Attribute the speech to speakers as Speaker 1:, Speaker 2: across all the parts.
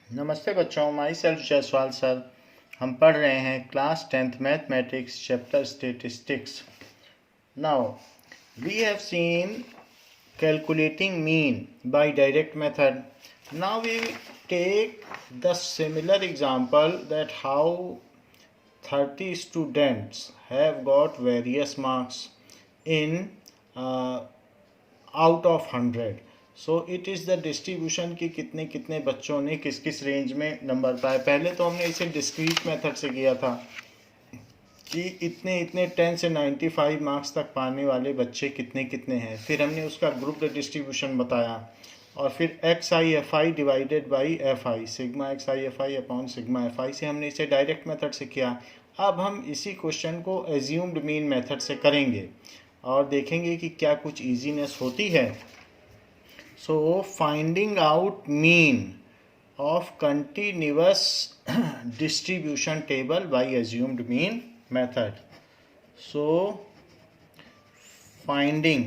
Speaker 1: नमस्ते बच्चों, my self Jaiswal sir. हम पढ़ रहे हैं class 10th mathematics chapter statistics. Now we have seen calculating mean by direct method. Now we take the similar example that how 30 students have got various marks in out of 100. So it is the distribution कि कितने कितने बच्चों ने किस किस range में number पाए. पहले तो हमने इसे डिस्क्रीट मेथड से किया था कि इतने इतने 10 से 95 मार्क्स तक पाने वाले बच्चे कितने कितने हैं. फिर हमने उसका ग्रुप डिस्ट्रीब्यूशन बताया और फिर x I f I divided by F I, sigma x I f i upon sigma f आई से हमने इसे डायरेक्ट मेथड से किया. अब हम इसी क्वेश्चन को एज्यूम्ड मीन मेथड से करेंगे और देखेंगे कि क्या कुछ ईजीनेस होती है. So finding out mean of continuous distribution table by assumed mean method. So finding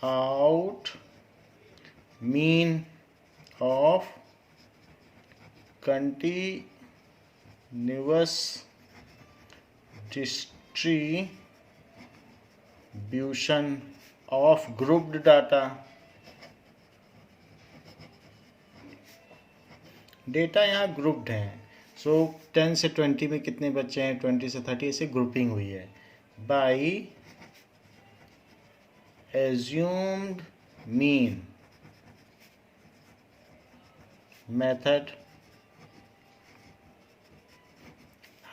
Speaker 1: out mean of continuous distribution of grouped data. Data यहाँ ग्रुप्ड हैं. सो 10 से 20 में कितने बच्चे हैं, 20 से 30 ऐसे ग्रुपिंग हुई है बाई एज्यूम्ड मीन मेथड.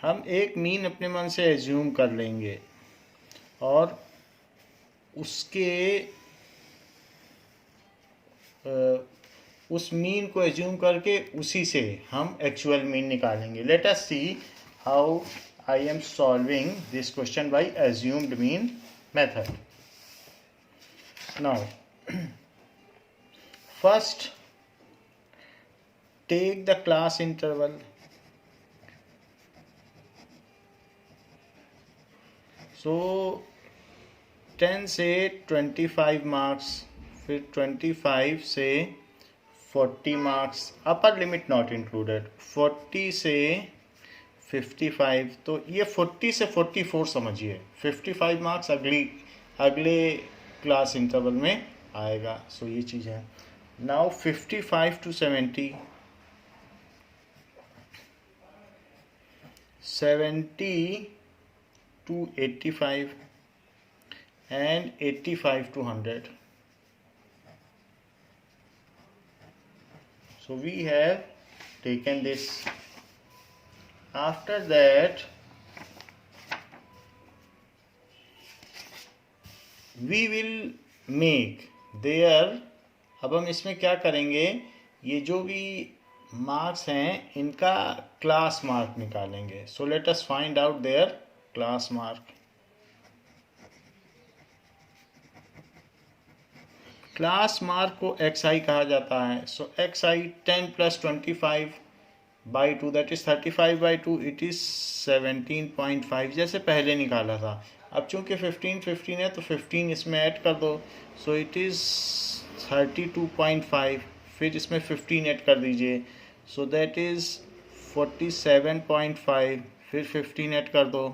Speaker 1: हम एक मीन अपने मन से एज्यूम कर लेंगे और उसके उस मीन को एज्यूम करके उसी से हम एक्चुअल मीन निकालेंगे. Let us see how I am solving this question by assumed mean method. Now first take the class interval. So 10 से 25 मार्क्स, फिर 25 से 40 marks, upper limit not included, 40 से 55, तो ये 40 से 44 समझिए. 55 मार्क्स अगले क्लास इंटरवल में आएगा. सो ये चीज़ है. Now 55 to 70, 70 to 85 and 85 to 100. So we have taken this. After that we will make their. अब हम इसमें क्या करेंगे, ये जो भी मार्क्स हैं इनका क्लास मार्क निकालेंगे. So let us find out their class mark. Class mark को एक्स आई कहा जाता है. So x i 10 + 25 by 2 that is 35/2. It is 17.5 जैसे पहले निकाला था. अब चूंकि 15 है तो 15 इसमें ऐड कर दो. So it is 32.5. फिर इसमें 15 ऐड कर दीजिए. So that is 47.5. फिर 15 ऐड कर दो.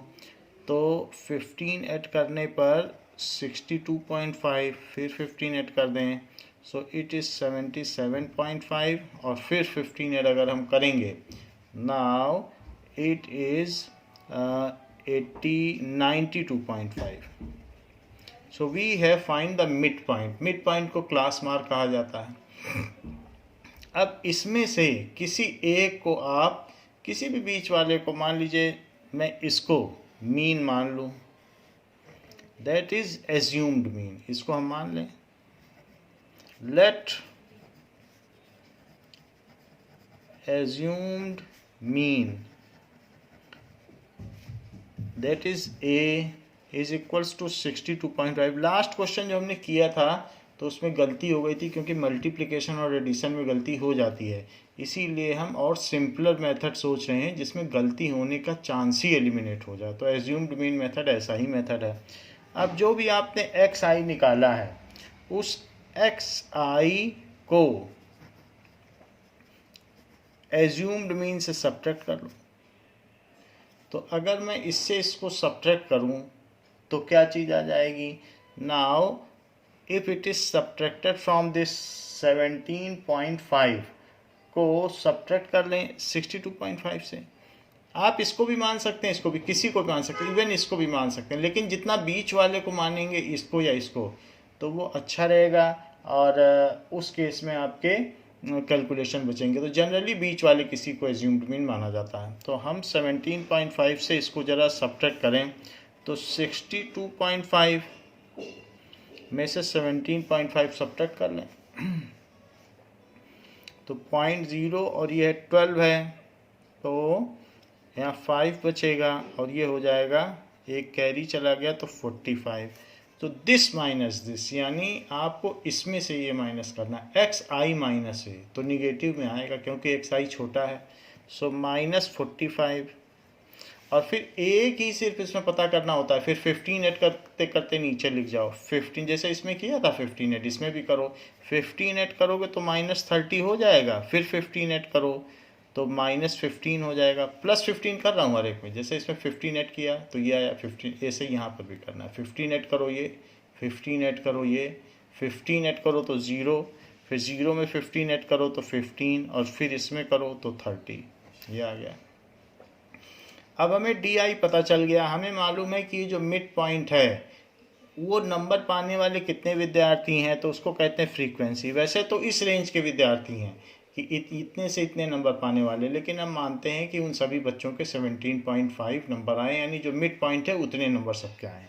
Speaker 1: तो 15 ऐड करने पर 62.5. फिर 15 ऐड कर दें. सो इट इज़ 77.5 और फिर 15 ऐड अगर हम करेंगे, now it is 92.5. So we have find the mid point. Mid point को क्लास मार्क कहा जाता है. अब इसमें से किसी एक को आप, किसी भी बीच वाले को, मान लीजिए मैं इसको मीन मान लूँ, दैट इज एज्यूम्ड मीन. इसको हम मान लें. Let assumed mean that is a is equals to 62.5. Last question जो हमने किया था तो उसमें गलती हो गई थी क्योंकि मल्टीप्लिकेशन और एडिशन में गलती हो जाती है. इसीलिए हम और सिंपलर मेथड सोच रहे हैं जिसमें गलती होने का चांस ही एलिमिनेट हो जाए. तो एज्यूम्ड मीन मेथड ऐसा ही मेथड है. अब जो भी आपने एक्स आई निकाला है उस एक्स आई को एज्यूम्ड मीन से सब्ट्रैक्ट कर लो। तो अगर मैं इससे इसको सब्ट्रैक्ट करूं तो क्या चीज़ आ जाएगी? Now if it is subtracted from this 17.5 को सब्ट्रैक्ट कर लें 62.5 से। आप इसको भी मान सकते हैं, इसको भी, किसी को भी मान सकते हैं, इवन इसको भी मान सकते हैं, लेकिन जितना बीच वाले को मानेंगे, इसको या इसको, तो वो अच्छा रहेगा और उस केस में आपके कैलकुलेशन बचेंगे। तो जनरली बीच वाले किसी को एज्यूम्ड मीन माना जाता है। तो हम 17.5 से इसको ज़रा सब्ट्रैक्ट करें तो 62.5 में से 17.5 सब्ट्रैक्ट कर लें तो 0.0 और ये 12 है, तो यहाँ 5 बचेगा और ये हो जाएगा, एक कैरी चला गया तो 45। तो दिस माइनस दिस, यानी आपको इसमें से ये माइनस करना, एक्स आई माइनस है तो निगेटिव में आएगा क्योंकि एक्स आई छोटा है। सो -45 और फिर एक ही सिर्फ इसमें पता करना होता है, फिर 15 ऐड करते करते नीचे लिख जाओ 15, जैसे इसमें किया था 15 ऐड, इसमें भी करो। 15 ऐड करोगे तो -30 हो जाएगा, फिर 15 ऐड करो तो -15 हो जाएगा, +15 कर रहा हूँ हर एक में। जैसे इसमें 15 ऐड किया तो ये आया 15, ऐसे यहाँ पर भी करना है। 15 ऐड करो ये, 15 ऐड करो ये, 15 ऐड करो तो 0, फिर 0 में 15 ऐड करो तो 15 और फिर इसमें करो तो 30, ये आ गया। अब हमें डी आई पता चल गया, हमें मालूम है कि जो मिड पॉइंट है वो नंबर पाने वाले कितने विद्यार्थी हैं, तो उसको कहते हैं फ्रीक्वेंसी। वैसे तो इस रेंज के विद्यार्थी हैं कि इतने से इतने नंबर पाने वाले, लेकिन हम मानते हैं कि उन सभी बच्चों के 17.5 नंबर आए, यानी जो मिड पॉइंट है उतने नंबर सबके आए।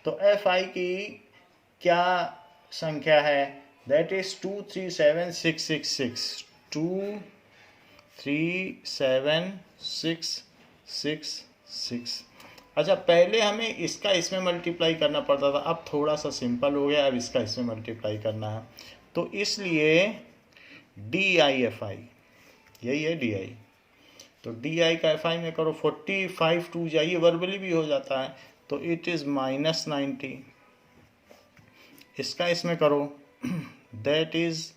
Speaker 1: तो एफ आई की क्या संख्या है? That is 237666, 237666। अच्छा, पहले हमें इसका इसमें मल्टीप्लाई करना पड़ता था, अब थोड़ा सा सिंपल हो गया, अब इसका इसमें मल्टीप्लाई करना है। तो इसलिए डी आई एफ आई, यही है डी आई। तो डी आई का एफ आई में करो, 45 टू जाइए, वर्बली भी हो जाता है, तो इट इज़ -90। इसका इसमें करो दैट इज़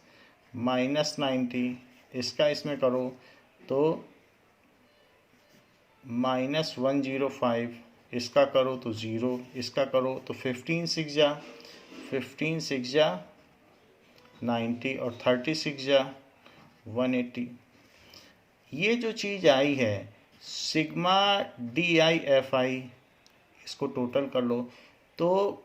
Speaker 1: -90, इसका इसमें करो तो -105, इसका करो तो 0, इसका करो तो 15 6 जा 90 और 36 जा 180। ये जो चीज़ आई है सिग्मा डी आई एफ आई, इसको टोटल कर लो तो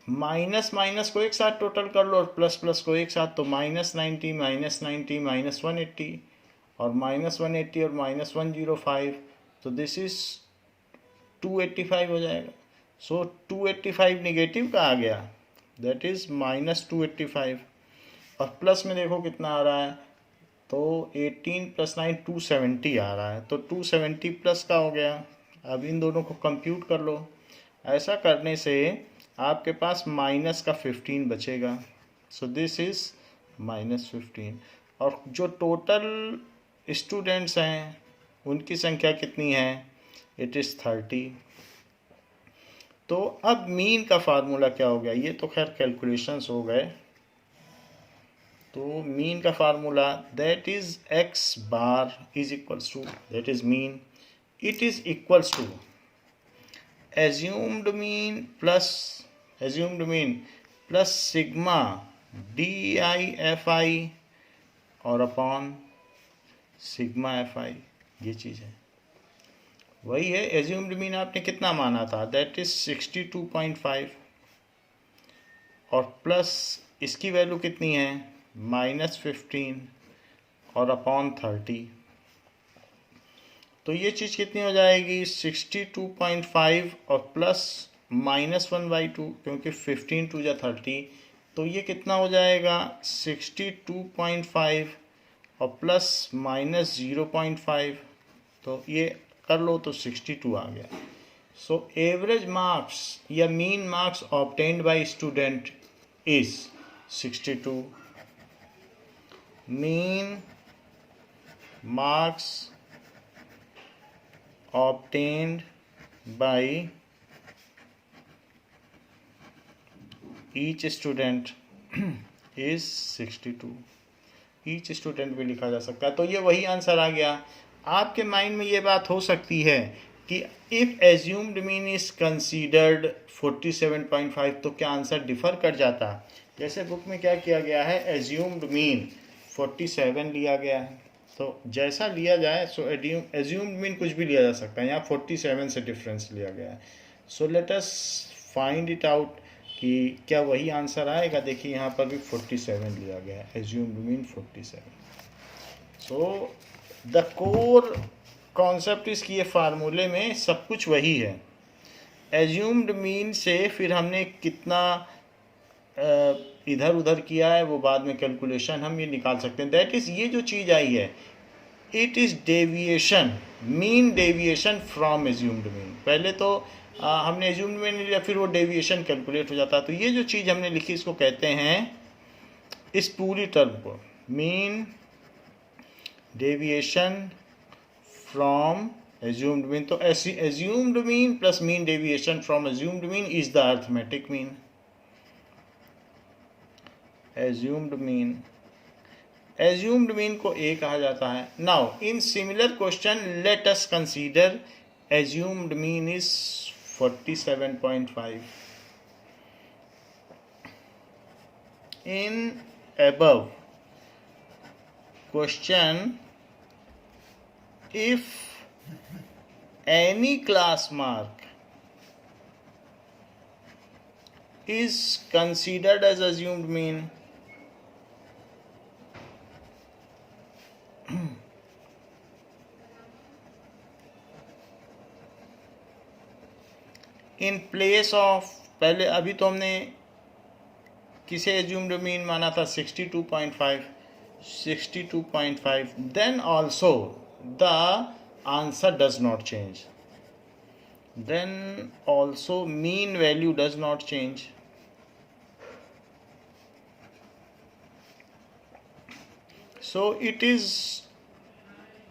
Speaker 1: माइनस माइनस को एक साथ टोटल कर लो और प्लस प्लस को एक साथ, तो -90 -90 -180 और -180 और -105, तो दिस इज 285 हो जाएगा। सो 285 निगेटिव का आ गया, दैट इज -285। और प्लस में देखो कितना आ रहा है, तो 18 + 9 270 आ रहा है, तो 270 प्लस का हो गया। अब इन दोनों को कंप्यूट कर लो। ऐसा करने से आपके पास माइनस का 15 बचेगा, सो दिस इज -15। और जो टोटल स्टूडेंट्स हैं उनकी संख्या कितनी है? It is 30। तो अब मीन का फार्मूला क्या हो गया? ये तो खैर कैलकुलेशंस हो गए। तो मीन का formula that is x bar is equals to, that is mean, it is equals to assumed mean plus sigma d i f i और अपॉन सिग्मा एफ आई। ये चीज़ है, वही है एज्यूम्ड मीन। आपने कितना माना था? दैट इज 62.5 और प्लस इसकी वैल्यू कितनी है? -15 और अपॉन 30। तो ये चीज़ कितनी हो जाएगी? 62.5 और प्लस -1/2, क्योंकि 15 2 जा 30, तो ये कितना हो जाएगा? 62.5 और प्लस -0.5, तो ये कर लो तो 62 आ गया। सो एवरेज मार्क्स या mean marks obtained by student is 62। Mean marks obtained by each student is 62। Each student भी लिखा जा सकता है। तो ये वही आंसर आ गया। आपके माइंड में ये बात हो सकती है कि if assumed mean is considered 47.5 तो क्या आंसर डिफ़र कर जाता। जैसे बुक में क्या किया गया है, एज्यूम्ड मीन 47 लिया गया है, तो जैसा लिया जाए सो एज्यूम्ड मीन कुछ भी लिया जा सकता है, यहाँ 47 से डिफरेंस लिया गया है। सो let us find it out कि क्या वही आंसर आएगा। देखिए यहाँ पर भी 47 लिया गया है, assumed mean 47। So the core concept इसकी ये फार्मूले में सब कुछ वही है। एज्यूम्ड मीन से फिर हमने कितना इधर उधर किया है वो बाद में कैलकुलेशन हम ये निकाल सकते हैं। दैट इज़ ये जो चीज़ आई है it is deviation, mean deviation from assumed mean. पहले तो हमने एज्यूम्ड मीन लिया, फिर वो डेविएशन कैलकुलेट हो जाता है। तो ये जो चीज़ हमने लिखी इसको कहते हैं, इस पूरी टर्म को, mean deviation from assumed mean. तो assumed mean plus mean deviation from assumed mean is the arithmetic mean. Assumed mean को ए कहा जाता है। Now in similar question let us consider assumed mean is 47.5। In above question, if any class mark is considered as assumed mean, in place of, पहले अभी तो हमने किसे assumed mean माना था, 62.5, then also the answer does not change, then also mean value does not change. So it is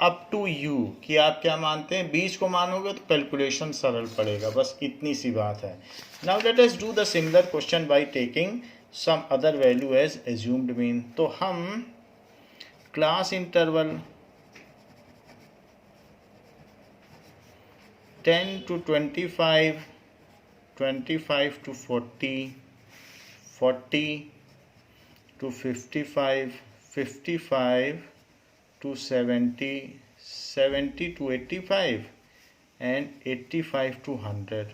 Speaker 1: up to you कि आप क्या मानते हैं। 20 को मानोगे तो कैलकुलेशन सरल पड़ेगा, बस इतनी सी बात है। Now let us do the similar question by taking some other value as assumed mean. तो हम class interval 10 to 25, 25 to 40, 40 to 55, 55 to 70, 70 to 85 and 85 to 100,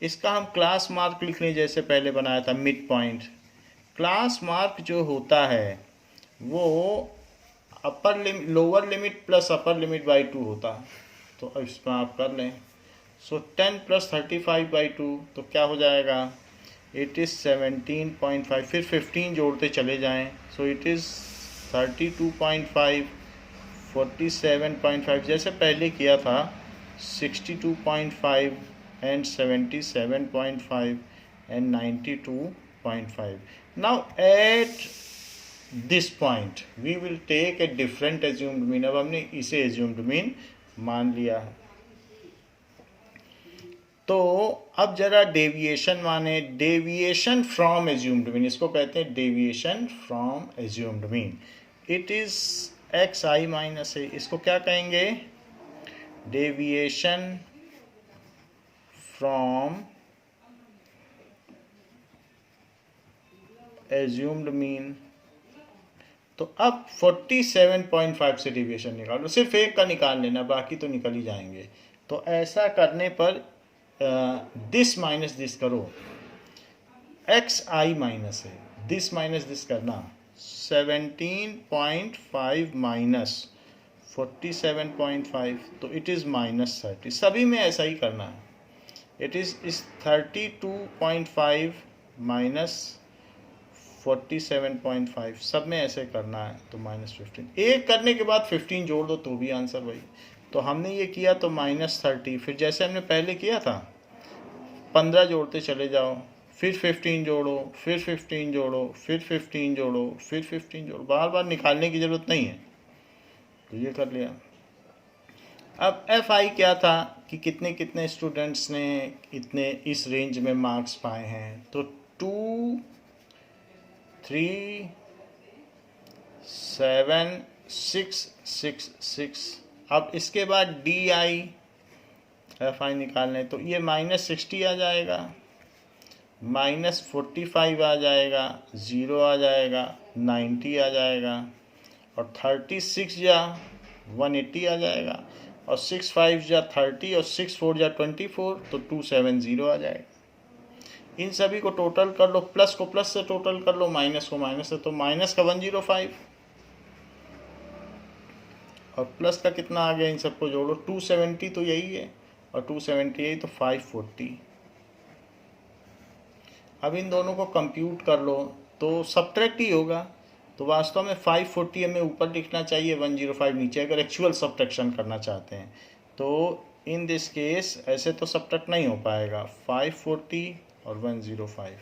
Speaker 1: इसका हम क्लास मार्क लिखने जैसे पहले बनाया था, मिड पॉइंट। क्लास मार्क जो होता है वो upper limit, lower limit plus upper limit by 2 होता है। तो इसमें आप कर लें। सो 10 + 35/2 तो क्या हो जाएगा, इट इज़ 17.5, फिर 15 जोड़ते चले जाएं। सो इट इज़ 32.5, 47.5 जैसे पहले किया था, 62.5 and 77.5 and 92.5. Now at this point we will take a different assumed mean। अब हमने इसे assumed mean मान लिया है, तो अब जरा डेविएशन माने, डेविएशन फ्रॉम एज्यूम्ड मीन, इसको कहते हैं deviation from assumed mean. It is xi minus a, इसको क्या कहेंगे, डेविएशन फ्रॉम एज्यूम्ड मीन। तो अब 47.5 से डेविएशन निकालो, सिर्फ एक का निकाल लेना, बाकी तो निकल ही जाएंगे। तो ऐसा करने पर दिस माइनस दिस करो, xi माइनस है, दिस माइनस दिस करना, 17.5 माइनस 47.5 तो इट इज़ -30। सभी में ऐसा ही करना है। इट इज़ 32.5 माइनस 47.5, सब में ऐसे करना है। तो -15, एक करने के बाद 15 जोड़ दो तो भी आंसर वही। तो हमने ये किया तो -30, फिर जैसे हमने पहले किया था 15 जोड़ते चले जाओ, फिर 15 जोड़ो, फिर 15 जोड़ो, फिर 15 जोड़ो, फिर 15 जोड़ो, बार बार निकालने की ज़रूरत नहीं है। तो ये कर लिया। अब FI क्या था कि कितने कितने स्टूडेंट्स ने इतने इस रेंज में मार्क्स पाए हैं। तो 2, 3, 7666। अब इसके बाद DI निकालने, तो ये -60 आ जाएगा, -45 आ जाएगा, 0 आ जाएगा, 90 आ जाएगा, और 36 या 180 आ जाएगा, और 6 5 या 30, और 6 4 या 24, तो 270 आ जाएगा। इन सभी को टोटल कर लो, प्लस को प्लस से टोटल कर लो, माइनस को माइनस से, तो माइनस का 105 और प्लस का कितना आ गया, इन सबको जोड़ो, 270 तो यही है, और 278 तो 540। अब इन दोनों को कंप्यूट कर लो तो सब्ट्रैक्ट ही होगा, तो वास्तव में 540 हमें ऊपर लिखना चाहिए, 105 नीचे, अगर एक्चुअल सब्ट्रैक्शन करना चाहते हैं। तो इन दिस केस ऐसे तो सब्ट्रैक्ट नहीं हो पाएगा, 540 और 105,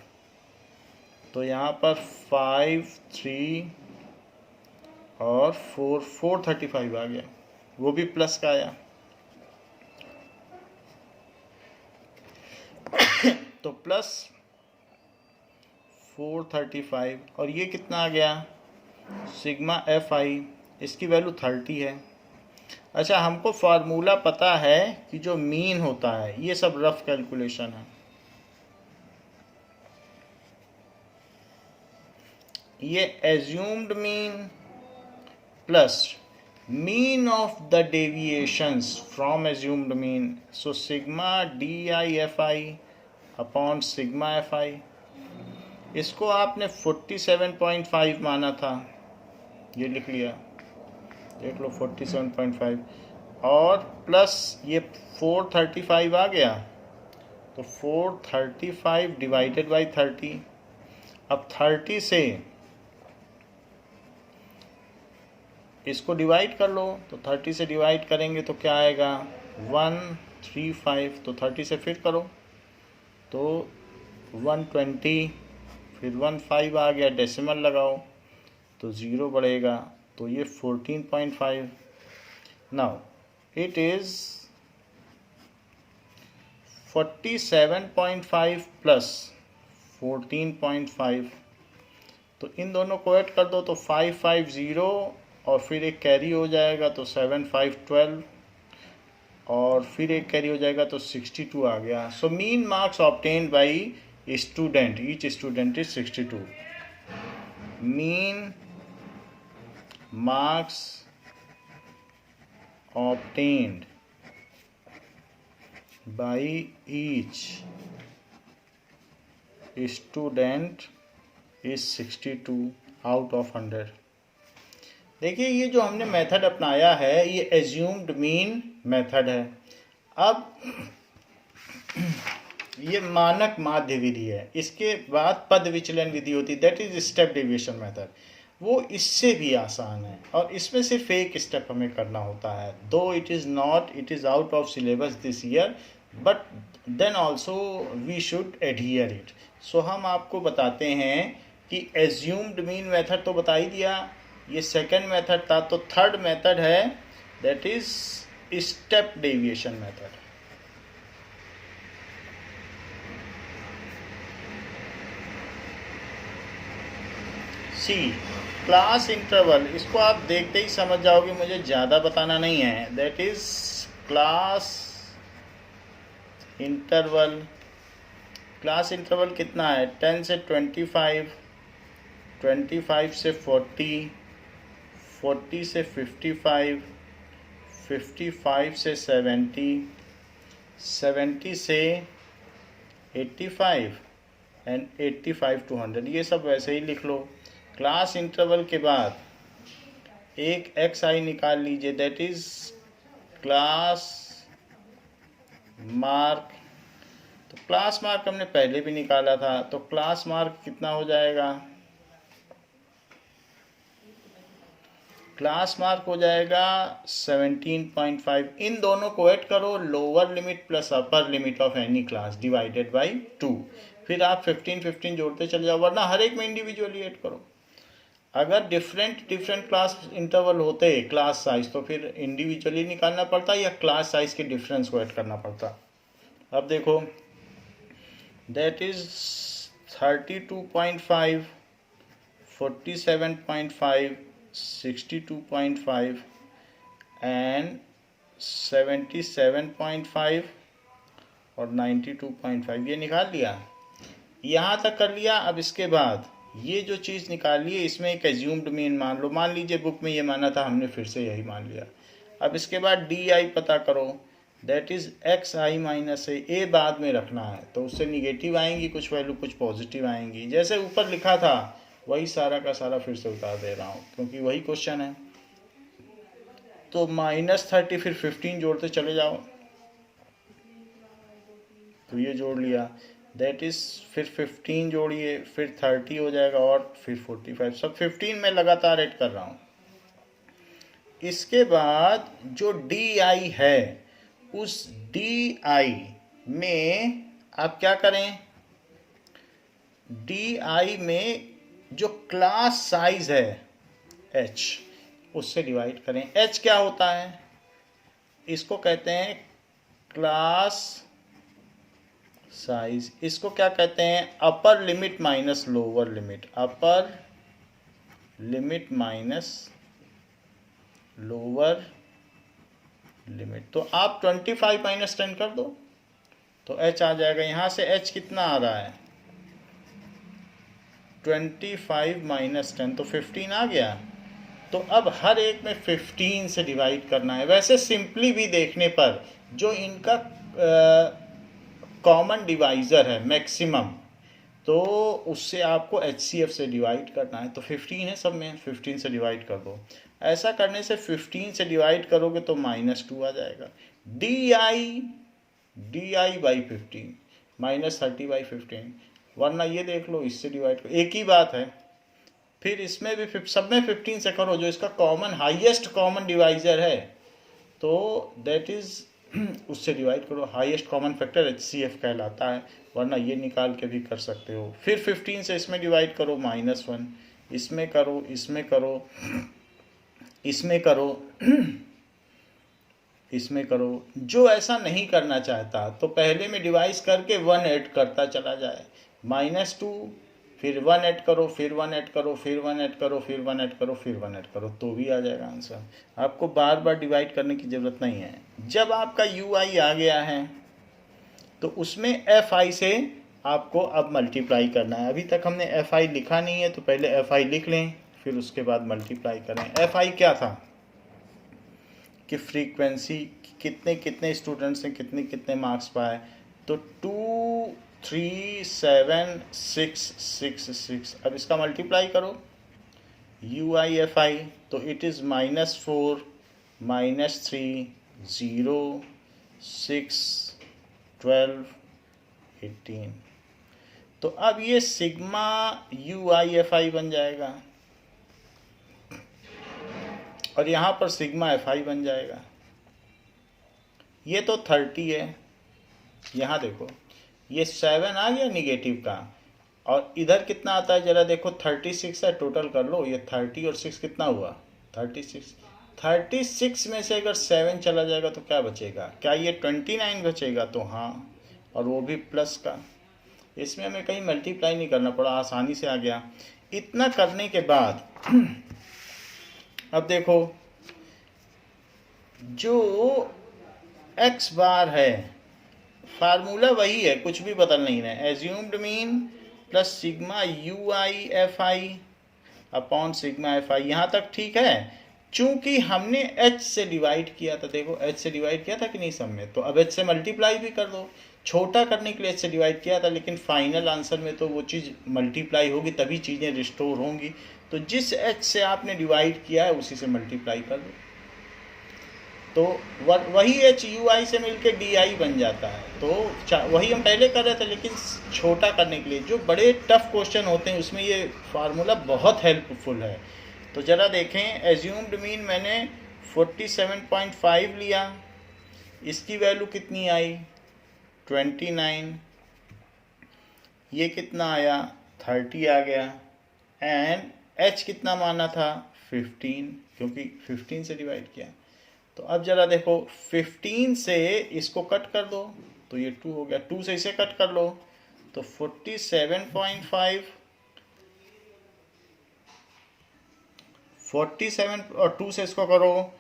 Speaker 1: तो यहाँ पर 5 3 और 4 435 आ गया, वो भी प्लस का आया। तो प्लस 435, और ये कितना आ गया, सिग्मा FI, इसकी वैल्यू 30 है। अच्छा, हमको फार्मूला पता है कि जो मीन होता है, ये सब रफ कैलकुलेशन है, ये assumed mean plus mean of the deviations from assumed mean, so sigma DI/FI upon sigma FI। इसको आपने 47.5 माना था, ये लिख लिया, देख लो 47.5, और प्लस ये 435 आ गया, तो 435 डिवाइडेड बाई 30। अब 30 से इसको डिवाइड कर लो, तो 30 से डिवाइड करेंगे तो क्या आएगा, 135, तो 30 से फिर करो तो 120, फिर 15 आ गया, डेसिमल लगाओ तो 0 बढ़ेगा, तो ये 14.5। नाउ इट इज़ 47.5 प्लस 14.5, तो इन दोनों को ऐड कर दो तो 550, और फिर एक कैरी हो जाएगा तो 7 5 12, और फिर एक कैरी हो जाएगा तो 62 आ गया। So mean marks obtained by student, each student is 62। Mean marks obtained by each student is 62 out of 100। देखिए, ये जो हमने मेथड अपनाया है, ये एज्यूम्ड मीन मेथड है। अब ये मानक माध्य विधि है, इसके बाद पद विचलन विधि होती है, that is step deviation method. वो इससे भी आसान है, और इसमें सिर्फ एक स्टेप हमें करना होता है, though it is out of syllabus this year, but then also we should adhere it. So हम आपको बताते हैं कि एज्यूम्ड मीन मेथड तो बता ही दिया, ये सेकंड मेथड था, तो थर्ड मेथड है that is step deviation method. See class interval, इसको आप देखते ही समझ जाओगे, मुझे ज़्यादा बताना नहीं है। That is class interval. Class interval कितना है, 10 से 25, 25 से 40, 40 से 55, 55 से 70, 70 से 85 एंड 85 to 100। ये सब वैसे ही लिख लो। क्लास इंटरवल के बाद एक XI निकाल लीजिए, दैट इज क्लास मार्क। तो क्लास मार्क हमने पहले भी निकाला था, तो क्लास मार्क कितना हो जाएगा, क्लास मार्क हो जाएगा 17.5। इन दोनों को ऐड करो, lower limit plus upper limit of any class divided by 2, फिर आप 15 जोड़ते चले जाओ, वरना हर एक में इंडिविजुअली ऐड करो। अगर डिफरेंट क्लास इंटरवल होते क्लास साइज, तो फिर इंडिविजुअली निकालना पड़ता या क्लास साइज के डिफरेंस को ऐड करना पड़ता। अब देखो, दैट इज 32.5, 47.5, 62.5 एंड 77.5 और 92.5 ये निकाल लिया, यहाँ तक कर लिया। अब इसके बाद ये जो चीज़ निकाली है इसमें एक एज्यूम्ड मीन मान लो, मान लीजिए बुक में ये माना था, हमने फिर से यही मान लिया। अब इसके बाद डी आई पता करो, that is x i minus a बाद में रखना है, तो उससे निगेटिव आएंगी कुछ वैल्यू, कुछ पॉजिटिव आएंगी। जैसे ऊपर लिखा था वही सारा का सारा फिर से उतार दे रहा हूँ क्योंकि वही क्वेश्चन है। तो -30 फिर 15 जोड़ते चले जाओ, तो ये जोड़ लिया, दैट इज़ फिर 15 जोड़िए, फिर 30 हो जाएगा और फिर 45, सब 15 में लगातार ऐड कर रहा हूँ। इसके बाद जो डी आई है उस डी आई में आप क्या करें, डी आई में जो क्लास साइज है एच उससे डिवाइड करें। एच क्या होता है, इसको कहते हैं क्लास साइज, इसको क्या कहते हैं upper limit minus lower limit, upper limit minus lower limit. तो आप 25 माइनस 10 कर दो तो h आ जाएगा। यहाँ से h कितना आ रहा है 25 माइनस 10, तो 15 आ गया। तो अब हर एक में 15 से डिवाइड करना है। वैसे सिंपली भी देखने पर जो इनका कॉमन डिवाइज़र है मैक्सिमम, तो उससे आपको HCF से डिवाइड करना है। तो 15 है सब में, 15 से डिवाइड कर दो। ऐसा करने से 15 से डिवाइड करोगे तो -2 आ जाएगा। डी आई बाई 15 -30/15, वरना ये देख लो इससे डिवाइड करो, एक ही बात है। फिर इसमें भी सब में 15 से करो, जो इसका कॉमन हाईएस्ट कॉमन डिवाइज़र है तो दैट इज़ उससे डिवाइड करो। हाईएस्ट कॉमन फैक्टर HCF कहलाता है, वरना ये निकाल के भी कर सकते हो। फिर 15 से इसमें डिवाइड करो -1, इसमें करो, इसमें करो, इसमें करो, इसमें करो। जो ऐसा नहीं करना चाहता तो पहले में डिवाइस करके 1 ऐड करता चला जाए, -2, फिर 1 ऐड करो, फिर 1 ऐड करो, फिर 1 ऐड करो, फिर 1 ऐड करो, फिर 1 ऐड करो, तो भी आ जाएगा आंसर। आपको बार बार डिवाइड करने की ज़रूरत नहीं है। जब आपका UI आ गया है तो उसमें FI से आपको अब मल्टीप्लाई करना है। अभी तक हमने FI लिखा नहीं है, तो पहले FI लिख लें, फिर उसके बाद मल्टीप्लाई करें। FI क्या था कि फ्रीक्वेंसी कितने कितने स्टूडेंट्स ने कितने कितने मार्क्स पाए, तो 237,666। अब इसका मल्टीप्लाई करो UIFI, तो इट इज़ -4 -3 0 6 12 18। तो अब ये सिग्मा UIFI बन जाएगा और यहाँ पर सिग्मा FI बन जाएगा। ये तो 30 है, यहाँ देखो ये 7 आ गया निगेटिव का, और इधर कितना आता है जरा देखो, 36 है, टोटल कर लो। ये 30 और 6 कितना हुआ 36। 36 में से अगर 7 चला जाएगा तो क्या बचेगा, क्या ये 29 बचेगा? तो हाँ, और वो भी प्लस का। इसमें हमें कहीं मल्टीप्लाई नहीं करना पड़ा, आसानी से आ गया। इतना करने के बाद अब देखो जो x बार है फार्मूला वही है, कुछ भी बदल नहीं रहा है। Assumed mean plus sigma UIFI upon sigma FI, यहाँ तक ठीक है। चूंकि हमने h से डिवाइड किया था, देखो h से डिवाइड किया था कि नहीं सब में, तो अब h से मल्टीप्लाई भी कर दो। छोटा करने के लिए h से डिवाइड किया था, लेकिन फाइनल आंसर में तो वो चीज़ मल्टीप्लाई होगी, तभी चीज़ें रिस्टोर होंगी। तो जिस h से आपने डिवाइड किया है उसी से मल्टीप्लाई कर दो, तो वही h UI से मिलके DI बन जाता है। तो वही हम पहले कर रहे थे, लेकिन छोटा करने के लिए जो बड़े टफ क्वेश्चन होते हैं उसमें ये फार्मूला बहुत हेल्पफुल है। तो ज़रा देखें, एज्यूम्ड मीन मैंने 47.5 लिया, इसकी वैल्यू कितनी आई 29, ये कितना आया 30 आ गया, एंड h कितना माना था 15, क्योंकि 15 से डिवाइड किया। तो अब ज़रा देखो 15 से इसको कट कर दो तो ये 2 हो गया, 2 से इसे कट कर लो तो 47.5 47 और 2 से इसको करो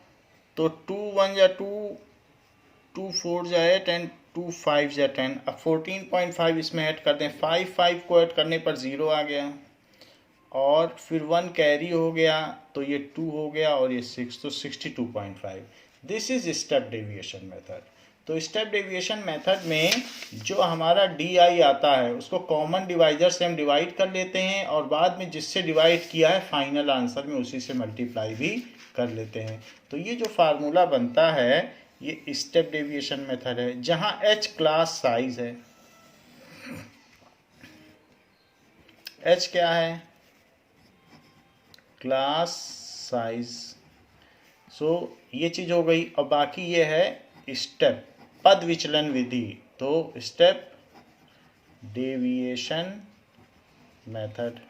Speaker 1: तो 2 1 या 2, 2 4 जाए 10, 2 5 या 10। अब 14.5 इसमें ऐड कर दें, 5 5 को ऐड करने पर 0 आ गया और फिर 1 कैरी हो गया तो ये 2 हो गया और ये 6, तो 62.5। This is step deviation method. तो स्टेप डेविएशन मेथड में जो हमारा डी आई आता है उसको कॉमन डिवाइजर से हम डिवाइड कर लेते हैं और बाद में जिससे डिवाइड किया है फाइनल आंसर में उसी से मल्टीप्लाई भी कर लेते हैं। तो ये जो फार्मूला बनता है ये स्टेप डेविएशन मेथड है, जहां एच क्लास साइज है। एच क्या है? Class size. सो ये चीज हो गई। और बाकी ये है स्टेप पद विचलन विधि। तो step deviation method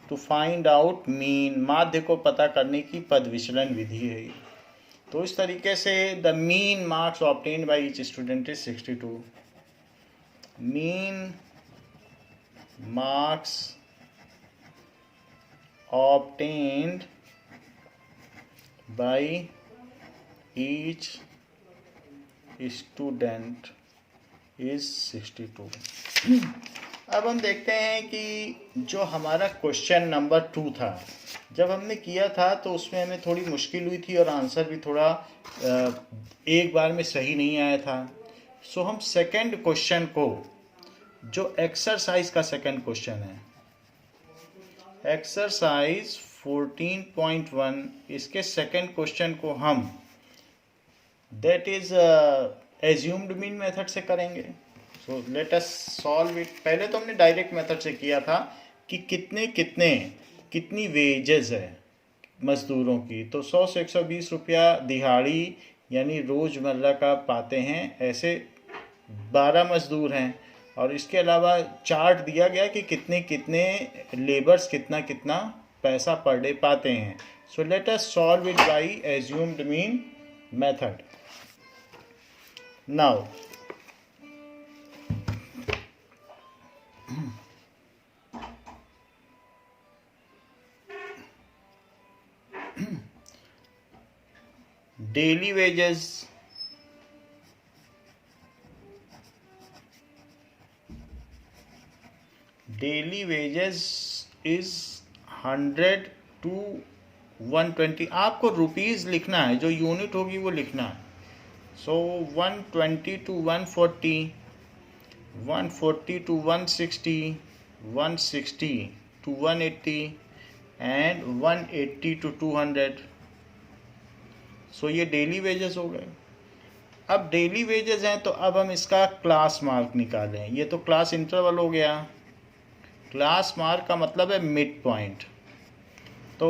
Speaker 1: to find out mean, माध्य को पता करने की पद विचलन विधि है। तो इस तरीके से the mean marks obtained by each student is 62। Mean marks obtained by each student is 62। अब हम देखते हैं कि जो हमारा क्वेश्चन नंबर 2 था, जब हमने किया था तो उसमें हमें थोड़ी मुश्किल हुई थी और आंसर भी थोड़ा एक बार में सही नहीं आया था। सो हम सेकंड क्वेश्चन को, जो एक्सरसाइज का सेकंड क्वेश्चन है, एक्सरसाइज 14.1, इसके सेकंड क्वेश्चन को हम that is assumed mean method से करेंगे। सो लेट अस सॉल्व इट। पहले तो हमने डायरेक्ट मेथड से किया था कि कितनी वेजेस है मजदूरों की। तो 100 से 120 रुपया दिहाड़ी यानी रोजमर्रा का पाते हैं, ऐसे 12 मजदूर हैं। और इसके अलावा चार्ट दिया गया कि कितने लेबर्स कितना पैसा पर डे पाते हैं। So let us solve it by assumed mean method. Now daily wages is 100 to 120। आपको रुपीस लिखना है, जो यूनिट होगी वो लिखना है। सो 120 to 140, 140 to 160, 160 to 180 and 180 to 200। सो ये डेली वेजेस हो गए। अब डेली वेजेस हैं तो अब हम इसका क्लास मार्क निकालें। ये तो क्लास इंटरवल हो गया। क्लास मार्क का मतलब है मिड पॉइंट। तो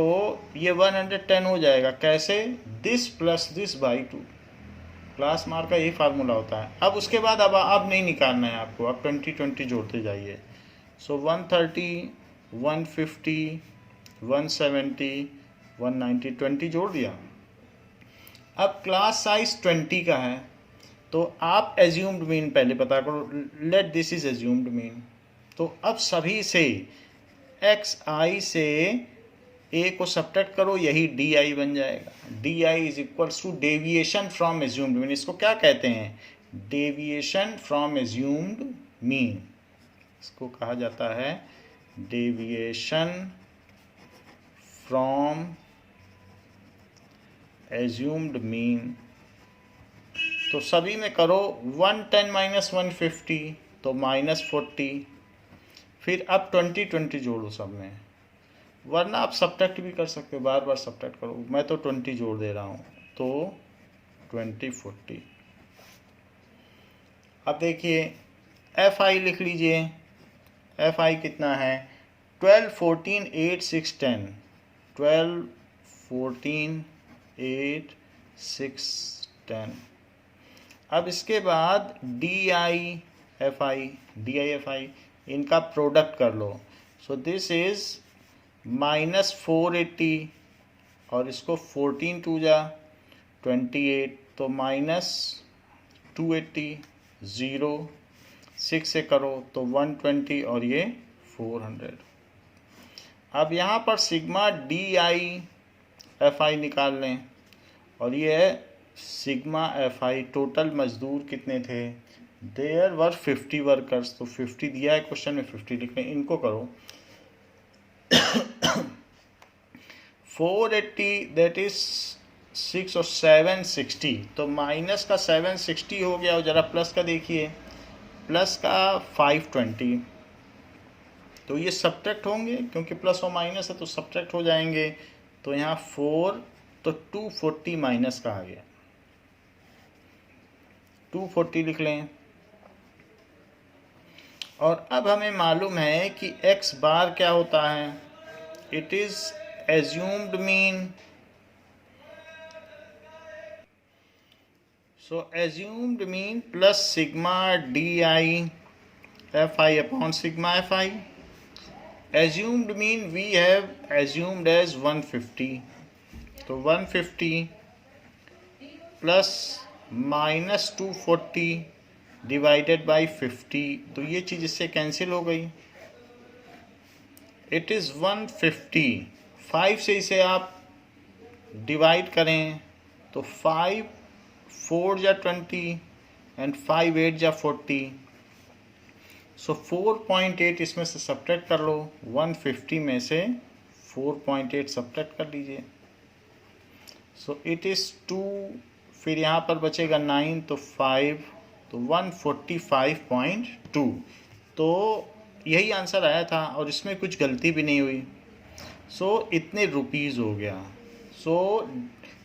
Speaker 1: ये 110 हो जाएगा। कैसे? This plus this by 2। Class mark का यही फार्मूला होता है। अब उसके बाद अब नहीं निकालना है आपको, अब 20 जोड़ते जाइए। सो 130, 150, 170, 190, 20 जोड़ दिया। अब क्लास साइज 20 का है तो आप एज्यूम्ड मीन पहले पता करो। Let this is assumed mean. तो अब सभी से एक्स आई से ए को सब्ट्रैक्ट करो, यही डी आई बन जाएगा। D i is equals to deviation from assumed mean. इसको क्या कहते हैं? Deviation from assumed mean. इसको कहा जाता है डेविएशन फ्रॉम एज्यूम्ड मीन। तो सभी में करो 110 माइनस 150 तो -40। फिर अब 20 जोड़ो सब में, वरना आप सब्ट्रैक्ट भी कर सकते हो, बार बार सब्ट्रैक्ट करो। मैं तो 20 जोड़ दे रहा हूँ। तो 20 40। अब देखिए एफ आई लिख लीजिए। एफ आई कितना है? 12 14 8 6 10। 12 14 8 6 10। अब इसके बाद डी आई एफ आई इनका प्रोडक्ट कर लो। सो दिस इज -480 और इसको 14 2 जा 28 तो -280 0 6 से करो तो 120 और ये 400। अब यहाँ पर सिग्मा डी आई एफ आई निकाल लें, और ये है सिग्मा एफ आई। टोटल मजदूर कितने थे? There were 50 workers. तो 50 दिया है क्वेश्चन में, 50 लिख लें। इनको करो 480 दैट इज 6 और 760, तो माइनस का 760 हो गया। और ज़रा प्लस का देखिए, प्लस का 520। तो ये सब्ट्रैक्ट होंगे, क्योंकि प्लस और माइनस है तो सब्ट्रैक्ट हो जाएंगे। तो यहाँ 4, तो 240 माइनस का आ गया, 240 लिख लें। और अब हमें मालूम है कि x बार क्या होता है, it is assumed mean. So assumed mean plus sigma d i f i upon sigma f i. Assumed mean we have assumed as 150, तो 150 प्लस माइनस 240 डिवाइडेड बाई 50, तो ये चीज़ इससे कैंसिल हो गई। It is 150। 5 से इसे आप डिवाइड करें तो 5 4 जा 20 एंड 5 8 जा 40। सो 4.8 इसमें से सब्ट्रैक्ट कर लो। 150 में से 4.8 सब्ट्रैक्ट कर लीजिए। सो इट इज़ 2, फिर यहाँ पर बचेगा 9, तो 5, तो 145.2। तो यही आंसर आया था, और इसमें कुछ गलती भी नहीं हुई। सो इतने रुपीज़ हो गया। So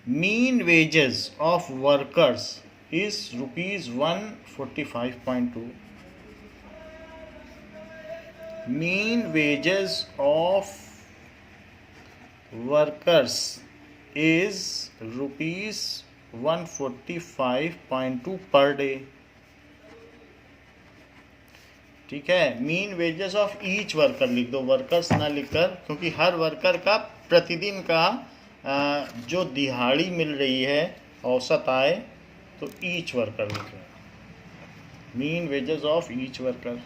Speaker 1: mean wages of workers is ₹145.2। Mean wages of workers is ₹145.2 per day. ठीक है, mean wages of each worker लिख दो, वर्कर्स ना लिखकर, क्योंकि हर वर्कर का प्रतिदिन का जो दिहाड़ी मिल रही है औसत आय, तो ईच वर्कर लिख दो, mean wages of each worker.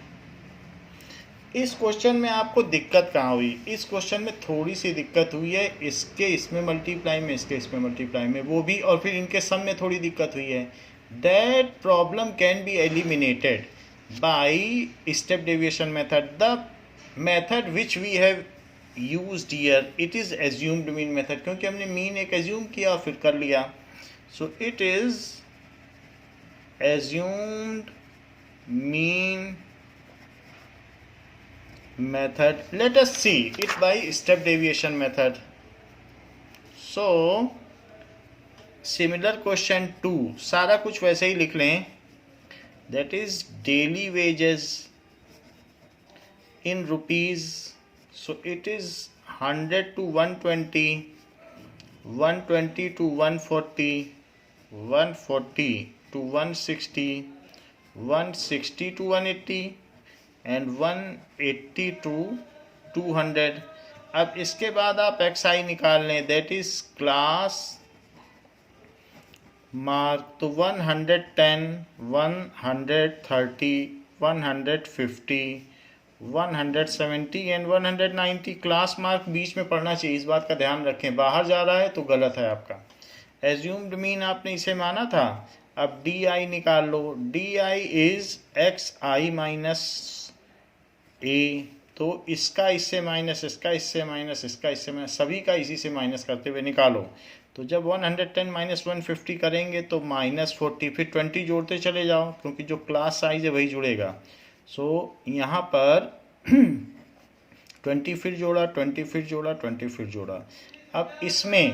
Speaker 1: इस क्वेश्चन में आपको दिक्कत कहाँ हुई? इस क्वेश्चन में थोड़ी सी दिक्कत हुई है, इसके इसमें मल्टीप्लाई में, इसके इसमें मल्टीप्लाई में, वो भी, और फिर इनके सम में थोड़ी दिक्कत हुई है। That problem can be eliminated by step deviation method. The method which we have used here, it is assumed mean method, क्योंकि हमने मीन एक assume किया फिर कर लिया। So it is assumed mean method. Let us see it by step deviation method. So similar question 2, सारा कुछ वैसे ही लिख लें। That is daily wages in rupees. So it is 100 to 120, 120 to 140, 140 to 160, 160 to 180 and 180 to 200. अब इसके बाद आप XI निकाल लें, that is class मार्क। तो 110, 130, 150, 170 एंड 190 क्लास मार्क बीच में पढ़ना चाहिए, इस बात का ध्यान रखें। बाहर जा रहा है तो गलत है आपका। एज्यूम्ड मीन आपने इसे माना था। अब डी आई निकाल लो, d i is x i minus a. तो इसका इससे माइनस, इसका इससे माइनस, इसका इससे माइनस, सभी का इसी से माइनस करते हुए निकालो। तो जब 110 माइनस 150 करेंगे तो -40, फिर 20 जोड़ते चले जाओ, क्योंकि जो क्लास साइज है वही जुड़ेगा। सो यहाँ पर 20 फिर जोड़ा, 20 फिर जोड़ा, 20 फिर जोड़ा। अब इसमें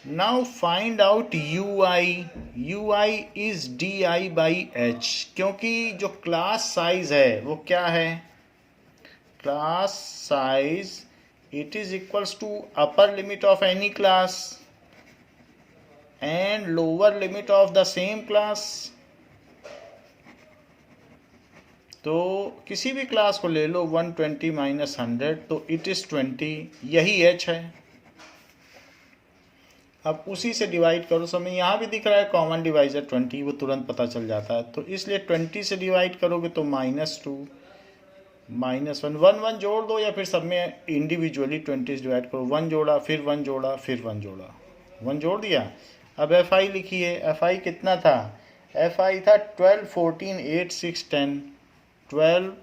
Speaker 1: now find out you I. You I is d I by H, क्योंकि जो क्लास साइज है वो क्या है? Class size it is equals to upper limit of any class and lower limit of the same class. तो किसी भी class को ले लो, 120 माइनस 100, तो इट इज़ 20, यही h है। अब उसी से डिवाइड करो। समय यहाँ भी दिख रहा है कॉमन डिवाइजर 20, वो तुरंत पता चल जाता है। तो इसलिए 20 से डिवाइड करोगे तो -2, -1 1 1 जोड़ दो या फिर सब में इंडिविजुअली 20 से डिवाइड करो। 1 जोड़ा, फिर 1 जोड़ा, फिर 1 जोड़ा, 1 जोड़ दिया। अब एफ आई लिखिए, एफ आई कितना था? एफ आई था 12 14 8 6 10, 12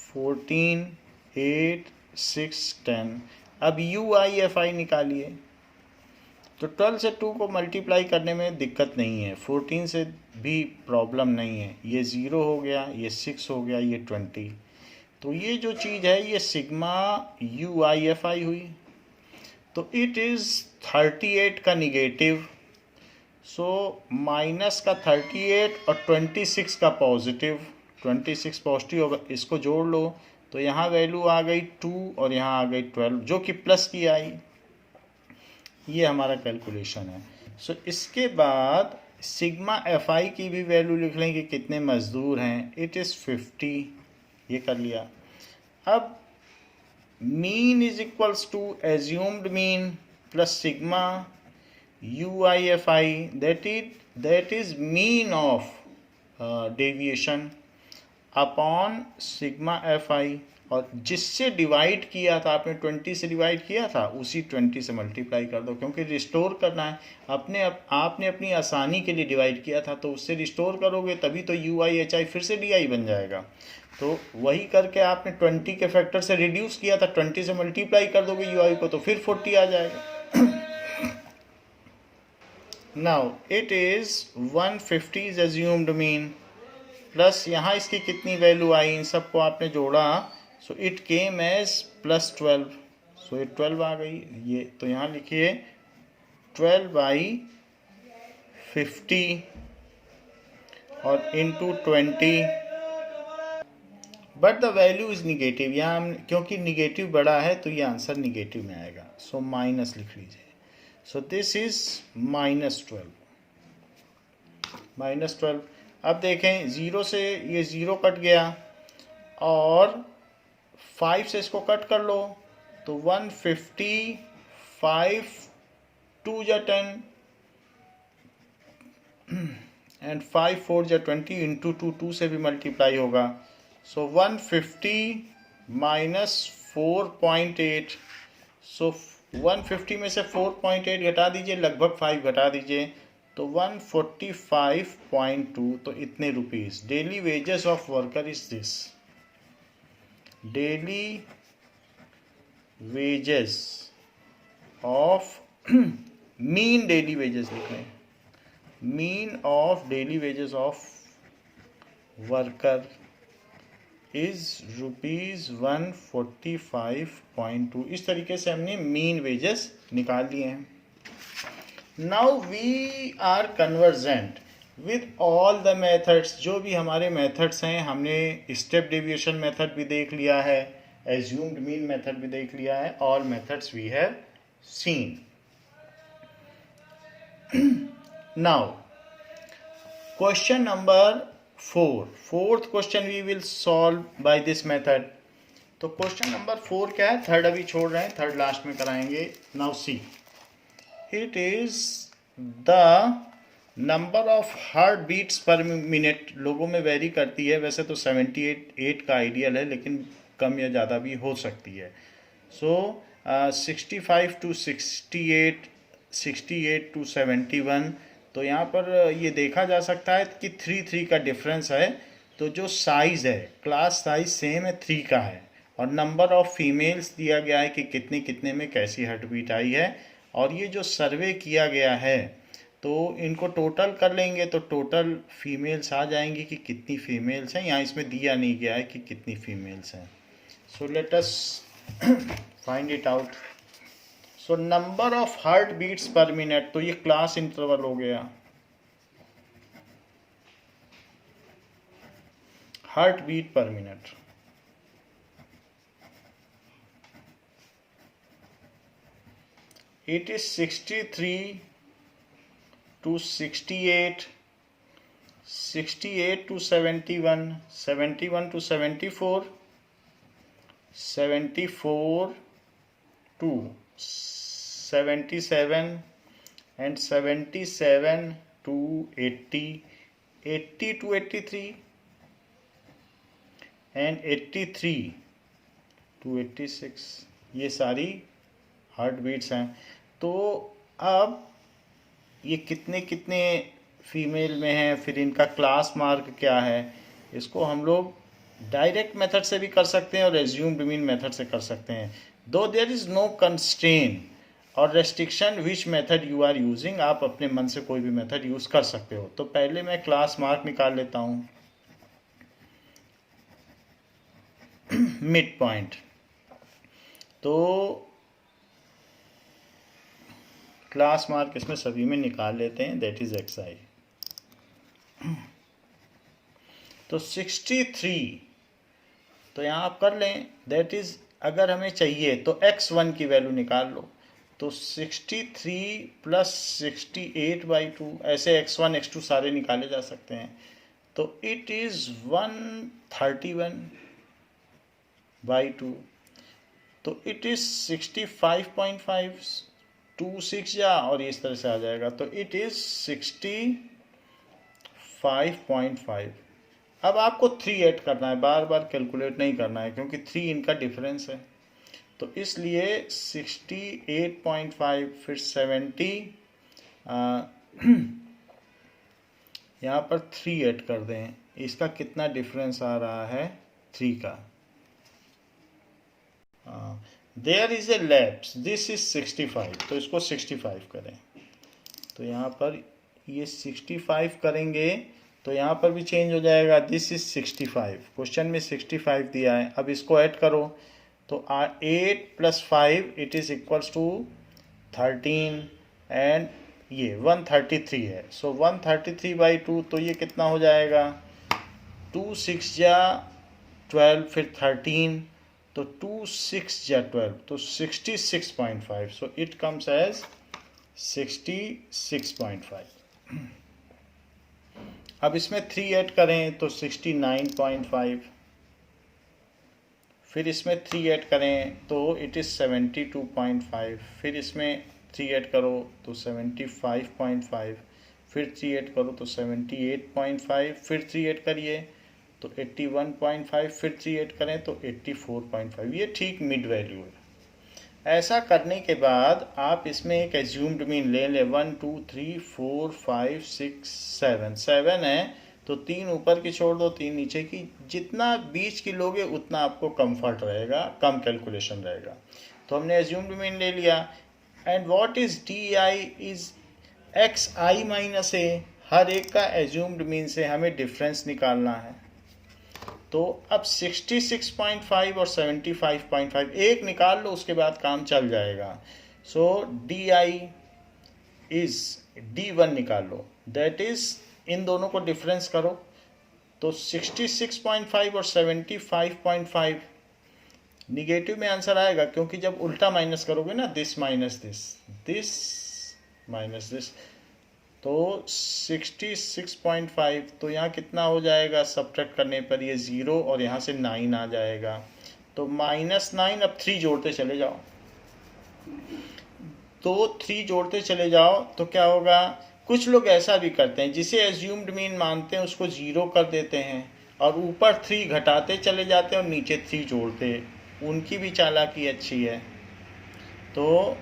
Speaker 1: 14 8 6 10। अब यू आई एफ आई निकालिए। तो 12 से 2 को मल्टीप्लाई करने में दिक्कत नहीं है, 14 से भी प्रॉब्लम नहीं है। ये 0 हो गया, ये 6 हो गया, ये 20। तो ये जो चीज़ है ये सिग्मा यू आई एफ आई हुई। तो इट इज़ 38 का निगेटिव, सो माइनस का 38 और 26 का पॉजिटिव, 26 पॉजिटिव होगा, इसको जोड़ लो तो यहाँ वैल्यू आ गई 2 और यहाँ आ गई 12 जो कि प्लस की आई। ये हमारा कैलकुलेशन है। सो इसके बाद सिग्मा एफ आई की भी वैल्यू लिख लें कि कितने मज़दूर हैं। इट इज़ 50, ये कर लिया। अब mean is equals to assumed mean plus sigma u i f i, that is mean of deviation upon sigma f i, और जिससे डिवाइड किया था आपने, 20 से डिवाइड किया था, उसी 20 से मल्टीप्लाई कर दो, क्योंकि रिस्टोर करना है। आपने अपनी आसानी के लिए डिवाइड किया था, तो उससे रिस्टोर करोगे तभी तो यू आई एच आई फिर से डी आई बन जाएगा। तो वही करके आपने 20 के फैक्टर से रिड्यूस किया था, 20 से मल्टीप्लाई कर दोगे यू आई को तो फिर 40 आ जाएगा। Now it is 150 is assumed mean, plus यहाँ इसकी कितनी वैल्यू आई, इन सबको आपने जोड़ा, सो इट केम एज +12, सो ये 12 आ गई। ये तो यहाँ लिखिए 12/50 और into 20, but the value is negative. यहाँ हम क्योंकि निगेटिव बड़ा है तो ये आंसर निगेटिव में आएगा, सो माइनस लिख लीजिए। So this is -12, -12। अब देखें 0 से ये 0 कट गया और 5 से इसको कट कर लो तो 150, 5 2 जा 10 एंड 5 4 जा 20 इंटू 2 से भी मल्टीप्लाई होगा। सो 150 माइनस 4.8, सो 150 में से 4.8 घटा दीजिए, लगभग 5 घटा दीजिए, तो 145.2, तो इतने rupees. Daily wages of worker is this, daily wages of mean daily wages लिख लें, mean of daily wages of worker is ₹145.2। इस तरीके से हमने मीन वेजेस निकाल लिए हैं। Now we are convergent with all the methods, जो भी हमारे मेथड्स हैं, हमने स्टेप डेविएशन मेथड भी देख लिया है, एज्यूम्ड मीन मेथड भी देख लिया है, all methods we have seen. Now question number 4, fourth question we will solve by this method. तो क्वेश्चन नंबर 4 क्या है, थर्ड अभी छोड़ रहे हैं, थर्ड लास्ट में कराएंगे। Now see, it is the number of heart beats per minute, लोगों में वेरी करती है, वैसे तो 78 का आइडियल है, लेकिन कम या ज़्यादा भी हो सकती है। सो 65 to 68, 68 to 71, तो यहाँ पर ये देखा जा सकता है कि 3 का डिफरेंस है। तो जो साइज़ है, क्लास साइज सेम है, 3 का है, और नंबर ऑफ फीमेल्स दिया गया है कि कितने कितने में कैसी हार्ट बीट आई है। और ये जो सर्वे किया गया है तो इनको टोटल कर लेंगे तो टोटल फीमेल्स आ जाएंगी कि कितनी फीमेल्स हैं। यहाँ इसमें दिया नहीं गया है कि कितनी फीमेल्स हैं। So let us find it out. So number of heart beats per minute, तो ये क्लास इंटरवल हो गया, heart beat per minute. It is 63 to 68, 68 to 71, 71 to 74, 74 to 77, and 77 to 80, 80 to 83, and 83 to 86, ये सारी heart beats हैं। तो अब ये कितने कितने फीमेल में हैं, फिर इनका क्लास मार्क क्या है, इसको हम लोग डायरेक्ट मेथड से भी कर सकते हैं और एज्यूम्ड मीन मेथड से कर सकते हैं। Though there is no constraint और restriction which method you are using, आप अपने मन से कोई भी मेथड यूज़ कर सकते हो। तो पहले मैं क्लास मार्क निकाल लेता हूँ। मिड पॉइंट, तो क्लास मार्क इसमें सभी में निकाल लेते हैं, दैट इज एक्स आई। तो 63, तो यहाँ आप कर लें, दैट इज अगर हमें चाहिए तो x1 की वैल्यू निकाल लो। तो 63 प्लस 68/2, ऐसे x1 x2 सारे निकाले जा सकते हैं। तो इट इज 131/2, तो इट इज 65.5, 26 या और इस तरह से आ जाएगा। तो इट इज 65.5। अब आपको 3 ऐड करना है, बार बार कैलकुलेट नहीं करना है क्योंकि 3 इनका डिफरेंस है। तो इसलिए 68.5 फिर 70, यहाँ पर 3 ऐड कर दें। इसका कितना डिफरेंस आ रहा है, 3 का। There is a lapse, this is 65, तो इसको 65 करें। तो यहाँ पर ये 65 करेंगे तो यहाँ पर भी चेंज हो जाएगा, दिस इज 65, क्वेश्चन में 65 दिया है। अब इसको ऐड करो तो 8 + 5 it is equals to 13 and ये 133 है। सो 133/2, तो ये कितना हो जाएगा, 2 6 या 12 फिर 13, तो 2 6 या 12, तो 66.5। So it comes as 66.5। अब इसमें 3 ऐड करें तो 69.5, फिर इसमें 3 ऐड करें तो इट इज़ 72.5, फिर इसमें 3 ऐड करो तो 75.5, फिर 3 ऐड करो तो 78.5, फिर 3 ऐड करिए तो 81.5, फिर 3 ऐड करें तो 84.5। ये ठीक मिड वैल्यू है। ऐसा करने के बाद आप इसमें एक एज्यूम्ड मीन ले लें, 1 2 3 4 5 6 7 है, तो 3 ऊपर की छोड़ दो, 3 नीचे की। जितना बीच की लोगे उतना आपको कंफर्ट रहेगा, कम कैलकुलेशन रहेगा। तो हमने एज्यूम्ड मीन ले लिया। And what is d i is x i minus a, हर एक का एज्यूम्ड मीन से हमें डिफरेंस निकालना है। तो अब 66.5 और 75.5 एक निकाल लो, उसके बाद काम चल जाएगा। सो डी आई इज D1 निकाल लो, दैट इज इन दोनों को डिफरेंस करो तो 66.5 और 75.5 निगेटिव में आंसर आएगा, क्योंकि जब उल्टा माइनस करोगे ना, this minus this, this minus this, तो 66.5, तो यहाँ कितना हो जाएगा, सब्ट्रैक्ट करने पर ये 0 और यहाँ से 9 आ जाएगा। तो -9, अब 3 जोड़ते चले जाओ, तो 3 जोड़ते चले जाओ तो क्या होगा। कुछ लोग ऐसा भी करते हैं, जिसे एज्यूम्ड मीन मानते हैं उसको 0 कर देते हैं और ऊपर 3 घटाते चले जाते हैं और नीचे 3 जोड़ते, उनकी भी चालाकी अच्छी है। तो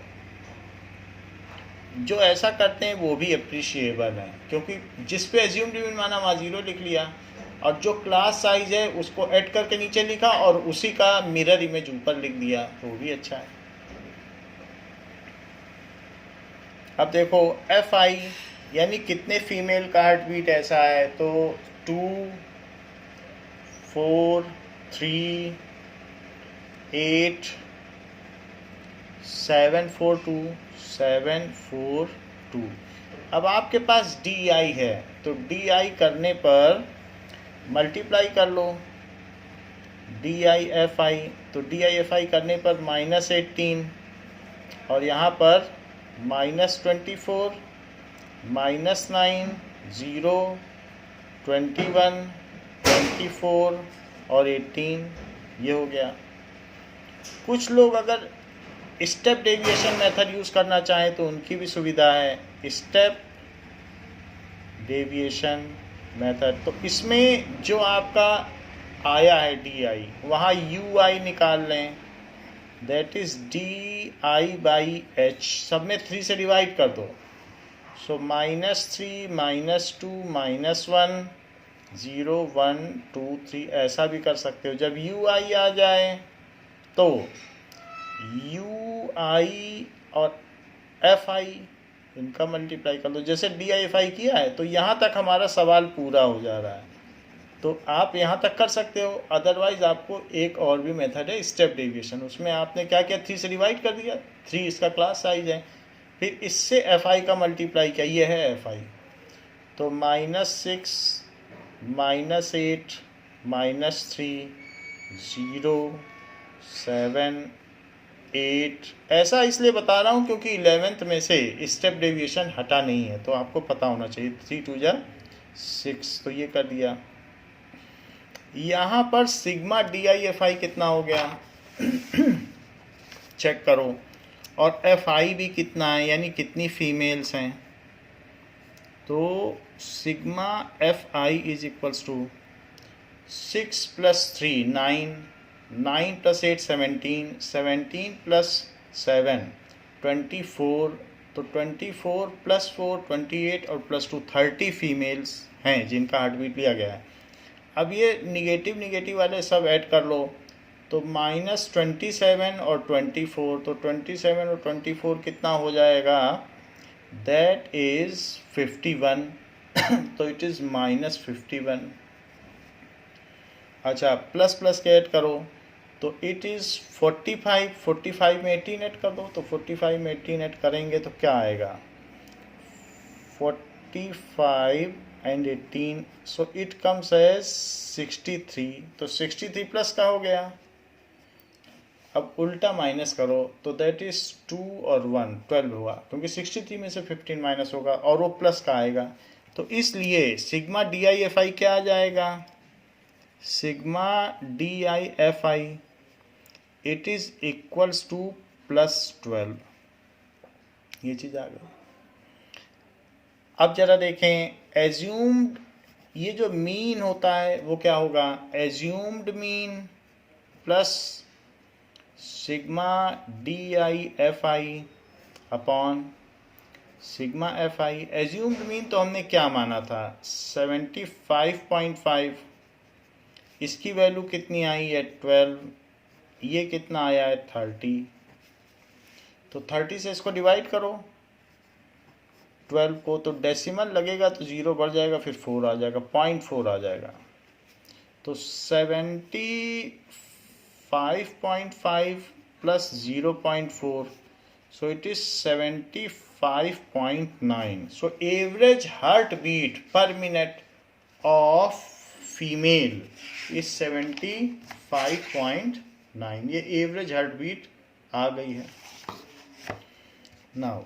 Speaker 1: जो ऐसा करते हैं वो भी अप्रिशिएबल है, क्योंकि जिस पे एज्यूम्ड मीन माना वहाँ 0 लिख लिया और जो क्लास साइज है उसको ऐड करके नीचे लिखा और उसी का मिरर इमेज ऊपर लिख दिया, वो भी अच्छा है। अब देखो एफ आई यानी कितने फीमेल का हार्ट बीट ऐसा है, तो 2 4 3 8 742 742। अब आपके पास डी आई है, तो डी आई करने पर मल्टीप्लाई कर लो डी आई एफ आई, तो डी आई एफ आई करने पर -18 और यहाँ पर -24 -9 0 21 24 और 18, ये हो गया। कुछ लोग अगर स्टेप डेविएशन मेथड यूज़ करना चाहें तो उनकी भी सुविधा है, स्टेप डेविएशन मेथड। तो इसमें जो आपका आया है डी आई, वहाँ यू आई निकाल लें, that is d I by H, सब में 3 से डिवाइड कर दो। सो -3 -2 -1 0 1 2 3 ऐसा भी कर सकते हो। जब यू आई आ जाए तो यू आई और एफ आई इनका मल्टीप्लाई कर दो, जैसे डी आई एफ आई किया है। तो यहाँ तक हमारा सवाल पूरा हो जा रहा है, तो आप यहाँ तक कर सकते हो। अदरवाइज आपको एक और भी मेथड है स्टेप डेविएशन, उसमें आपने क्या किया, 3 से डिवाइड कर दिया, 3 इसका क्लास साइज है, फिर इससे एफ आई का मल्टीप्लाई किया, ये है एफ आई। तो -6 -8 -3 0 7 8 ऐसा इसलिए बता रहा हूँ क्योंकि 11th में से स्टेप डेविएशन हटा नहीं है, तो आपको पता होना चाहिए। 3 2 जा 6, तो ये कर दिया। यहाँ पर सिग्मा डी आई एफ आई कितना हो गया चेक करो, और एफ आई भी कितना है, यानी कितनी फीमेल्स हैं। तो sigma f i is equals to 6 + 3 9 9 + 8 17 17 + 7 24, तो 24 + 4 28 और +2 30 फीमेल्स हैं जिनका हार्ट बीट लिया गया है। अब ये निगेटिव वाले सब ऐड कर लो, तो -27 और 24, तो 27 और 24 कितना हो जाएगा, दैट इज़ 51 तो इट इज़ -51। अच्छा, प्लस के ऐड करो, तो इट इज़ 45 45 में 18 ऐड कर दो, तो 45 में 18 ऐड करेंगे तो क्या आएगा, 45 and 18, so it comes as 63, तो 63 प्लस का हो गया। अब उल्टा माइनस करो, तो दैट इज 2 और 1 12 हुआ, क्योंकि 63 में से 15 माइनस होगा और वो प्लस का आएगा। तो इसलिए sigma d i f i क्या आ जाएगा, sigma d i f i it is equals to +12, ये चीज़ आ गई। अब जरा देखें, एज्यूम्ड, ये जो मीन होता है वो क्या होगा, assumed mean plus sigma d i f i upon sigma f i. Assumed mean तो हमने क्या माना था, 75.5, इसकी वैल्यू कितनी आई है 12, ये कितना आया है 30, तो 30 से इसको डिवाइड करो 12 को, तो डेसिमल लगेगा तो 0 बढ़ जाएगा, फिर 4 आ जाएगा, 0.4 आ जाएगा। तो 75.5 plus 0.4, so it is 75.9। So average heart beat per minute of female is 75.9, ये एवरेज हार्ट बीट आ गई है। Now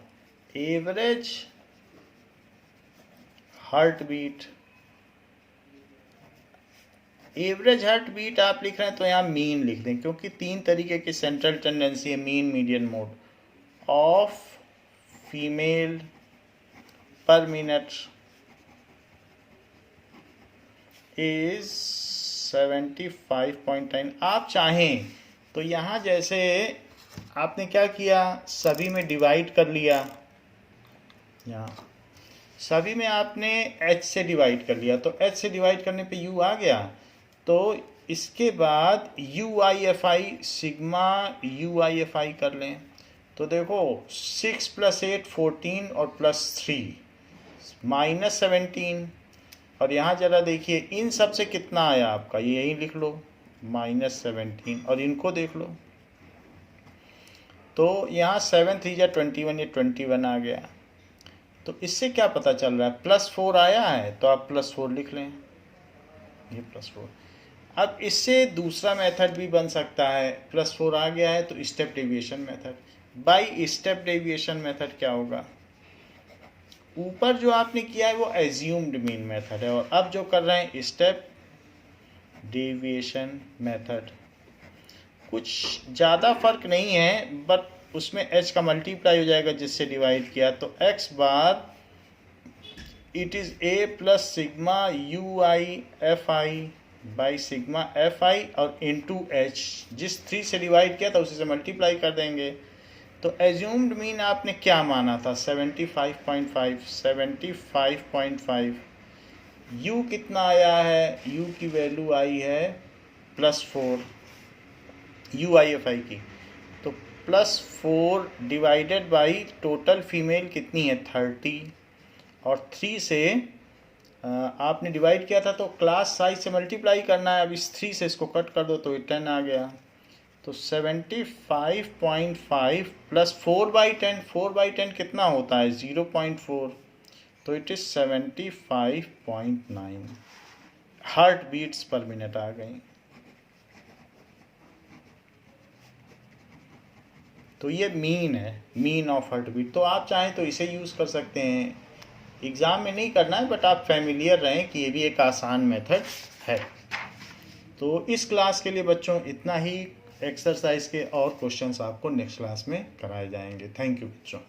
Speaker 1: average heart beat, average heart beat आप लिख रहे हैं तो यहाँ मीन लिख दें, क्योंकि 3 तरीके की सेंट्रल टेंडेंसी है, mean median mode, of female पर मिनट इज 75.9। आप चाहें तो यहाँ जैसे आपने क्या किया, सभी में डिवाइड कर लिया, यहाँ सभी में आपने h से डिवाइड कर लिया, तो h से डिवाइड करने पे u आ गया। तो इसके बाद you i f I, sigma u i f आई कर लें, तो देखो 6 + 8 14 और +3 -17, और यहाँ जरा देखिए इन सब से कितना आया आपका, ये यही लिख लो -17, और इनको देख लो, तो यहाँ 7 3 जा 21, ये 21 आ गया। तो इससे क्या पता चल रहा है, +4 आया है, तो आप +4 लिख लें, ये +4। अब इससे दूसरा मेथड भी बन सकता है, +4 आ गया है तो step deviation method. By step deviation method क्या होगा, ऊपर जो आपने किया है वो एज्यूम्ड मीन मेथड है, और अब जो कर रहे हैं स्टेप डेविएशन मेथड, कुछ ज़्यादा फर्क नहीं है, बट उसमें h का मल्टीप्लाई हो जाएगा जिससे डिवाइड किया, तो x bar it is a plus sigma u i f I by sigma f i और इनटू एच, जिस 3 से डिवाइड किया था उसी से मल्टीप्लाई कर देंगे। तो एज्यूम्ड मीन आपने क्या माना था? 75.5, 75.5। यू कितना आया है? यू की वैल्यू आई है +4, यू आई एफ आई की। तो +4 डिवाइडेड बाई टोटल फीमेल कितनी है? 30, और 3 से आपने डिवाइड किया था तो क्लास साइज से मल्टीप्लाई करना है। अब इस 3 से इसको कट कर दो तो ये 10 आ गया। तो 75.5 प्लस 4/10, 4/10 कितना होता है? 0.4, तो it is 75.9 heart beats per minute आ गई। तो ये मीन है, मीन ऑफ हार्ट बीट। तो आप चाहें तो इसे यूज़ कर सकते हैं, एग्ज़ाम में नहीं करना है, बट आप फैमिलियर रहें कि ये भी एक आसान मेथड है। तो इस क्लास के लिए बच्चों इतना ही। एक्सरसाइज के और क्वेश्चंस आपको नेक्स्ट क्लास में कराए जाएंगे। थैंक यू बच्चों।